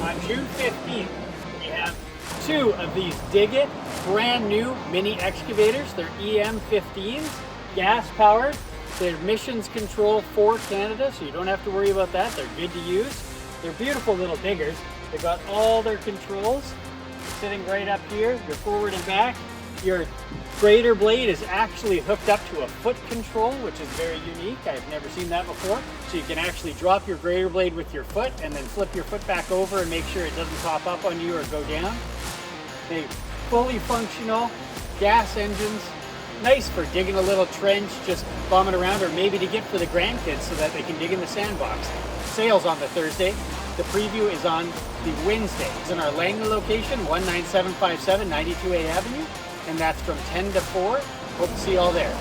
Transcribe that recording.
On June 15th, we have two of these Diggit brand new mini excavators. They're EM15s, gas powered. They're emissions control for Canada, so you don't have to worry about that. They're good to use. They're beautiful little diggers. They've got all their controls sitting right up here, your forward and back. Your grader blade is actually hooked up to a foot control, which is very unique. I've never seen that before. So you can actually drop your grader blade with your foot and then flip your foot back over and make sure it doesn't pop up on you or go down. They fully functional gas engines, nice for digging a little trench, just bumming around, or maybe to get for the grandkids so that they can dig in the sandbox. Sales on the Thursday. The preview is on the Wednesday. It's in our Langley location, 19757 92A Avenue, and that's from 10 to 4. Hope to see you all there.